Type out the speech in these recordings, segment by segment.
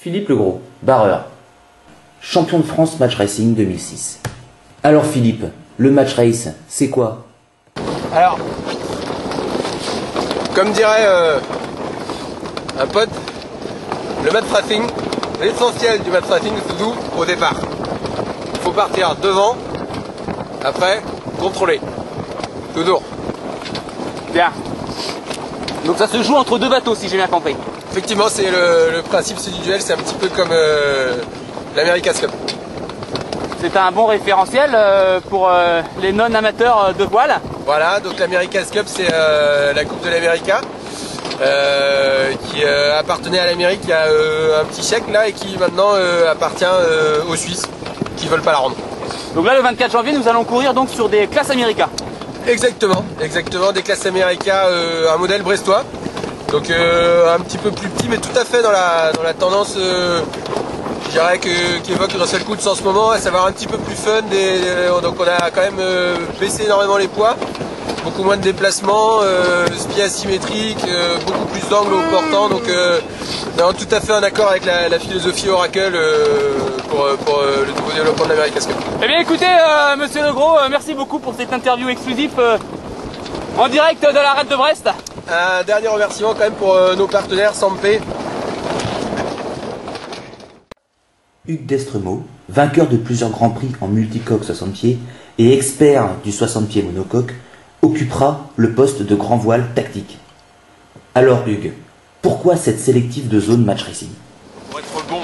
Philippe Legros, barreur, champion de France match racing 2006. Alors Philippe, le match race, c'est quoi? Alors, comme dirait un pote, le match racing, l'essentiel du match racing se joue au départ. Il faut partir devant, après contrôler, toujours. Bien. Donc ça se joue entre deux bateaux si j'ai bien compris. Effectivement, c'est le principe du duel, c'est un petit peu comme l'America's Cup. C'est un bon référentiel pour les non-amateurs de voile. Voilà, donc l'America's Cup, c'est la Coupe de l'America qui appartenait à l'Amérique il y a un petit siècle là et qui maintenant appartient aux Suisses qui veulent pas la rendre. Donc là, le 24 janvier, nous allons courir donc sur des classes America. Exactement, des classes America, un modèle brestois. Donc un petit peu plus petit, mais tout à fait dans la tendance, je dirais, qu'évoque Russell Coutts en ce moment, à savoir un petit peu plus fun. Donc on a quand même baissé énormément les poids, beaucoup moins de déplacements, ski asymétrique, beaucoup plus d'angles au portant. Donc tout à fait en accord avec la philosophie Oracle pour le nouveau développement de l'America's Cup. Eh bien écoutez, monsieur Legros, merci beaucoup pour cette interview exclusive en direct de la rade de Brest. Un dernier remerciement quand même pour nos partenaires Sampé. Hugues Destremaux, vainqueur de plusieurs grands prix en multicoque 60 pieds et expert du 60 pieds monocoque, occupera le poste de grand voile tactique. Alors Hugues, pourquoi cette sélective de zone match racing? Pour être bon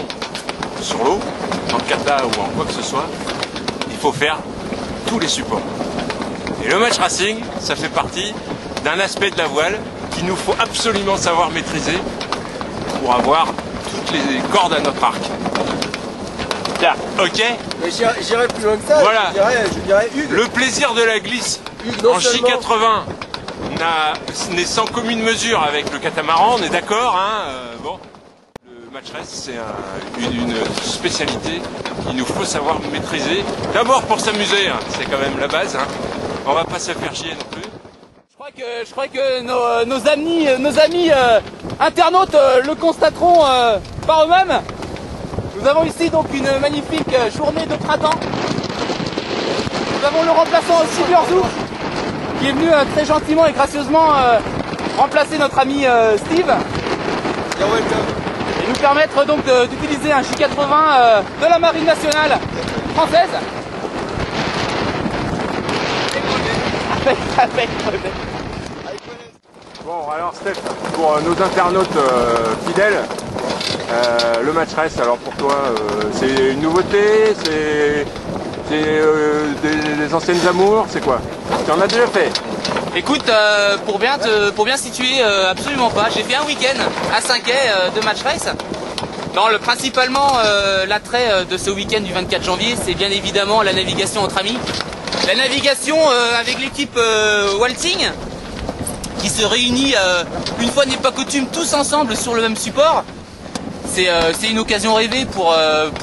sur l'eau, en kata ou en quoi que ce soit, il faut faire tous les supports. Et le match racing, ça fait partie d'un aspect de la voile qu'il nous faut absolument savoir maîtriser pour avoir toutes les cordes à notre arc. Bien, ok? Mais j'irai plus loin que ça, voilà. je dirais Hugues. Le plaisir de la glisse Hugues, en J80 n'est sans commune mesure avec le catamaran, on est d'accord, hein? Bon. Le match race, c'est une spécialité qu'il nous faut savoir maîtriser. D'abord pour s'amuser, hein, c'est quand même la base, hein. On va pas se faire chier non plus. Je crois que nos amis internautes le constateront par eux-mêmes. Nous avons ici donc une magnifique journée de printemps. Nous avons le remplaçant Silverzou qui est venu très gentiment et gracieusement remplacer notre ami Steve. Et nous permettre donc d'utiliser un J80 de la Marine nationale française. Avec Bon, alors Steph, pour nos internautes fidèles, le match race, alors pour toi, c'est une nouveauté, c'est des anciennes amours, c'est quoi? Tu en as déjà fait? Écoute, pour bien situer, absolument pas. J'ai fait un week-end à Saint-Quay de match race. Non, principalement, l'attrait de ce week-end du 24 janvier, c'est bien évidemment la navigation entre amis. La navigation avec l'équipe Waltzing, qui se réunit une fois n'est pas coutume tous ensemble sur le même support. C'est une occasion rêvée pour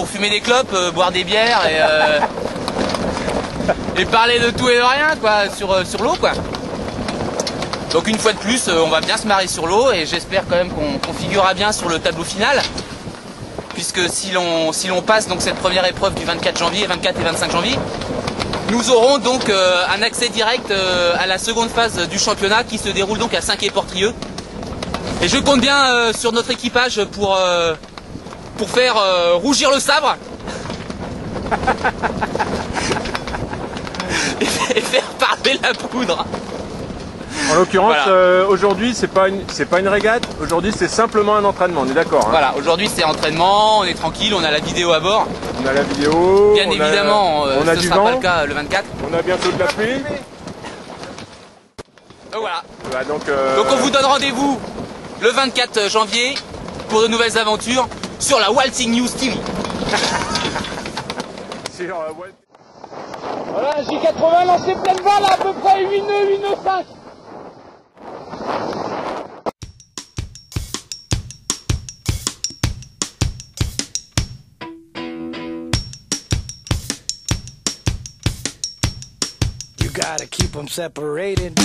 fumer des clopes, boire des bières et parler de tout et de rien quoi, sur l'eau quoi. Donc une fois de plus, on va bien se marrer sur l'eau et j'espère quand même qu'on figurera bien sur le tableau final. Puisque si l'on passe donc cette première épreuve du 24 janvier, 24 et 25 janvier, nous aurons donc un accès direct à la seconde phase du championnat qui se déroule donc à Saint-Quay-Portrieux. Et je compte bien sur notre équipage pour faire rougir le sabre et faire parler la poudre. En l'occurrence, Voilà. aujourd'hui, c'est pas une régate, aujourd'hui c'est simplement un entraînement, on est d'accord, hein? Voilà, aujourd'hui c'est entraînement, on est tranquille, on a la vidéo à bord. On a la vidéo, Bien évidemment, on a ce du sera vent, pas le cas le 24. on a bientôt de la pluie. Donc voilà. Voilà, donc on vous donne rendez-vous le 24 janvier pour de nouvelles aventures sur la Waltzing News TV. sur, Voilà, un J80 lancé pleine balle à peu près 8 nœuds 5. You gotta keep them separated.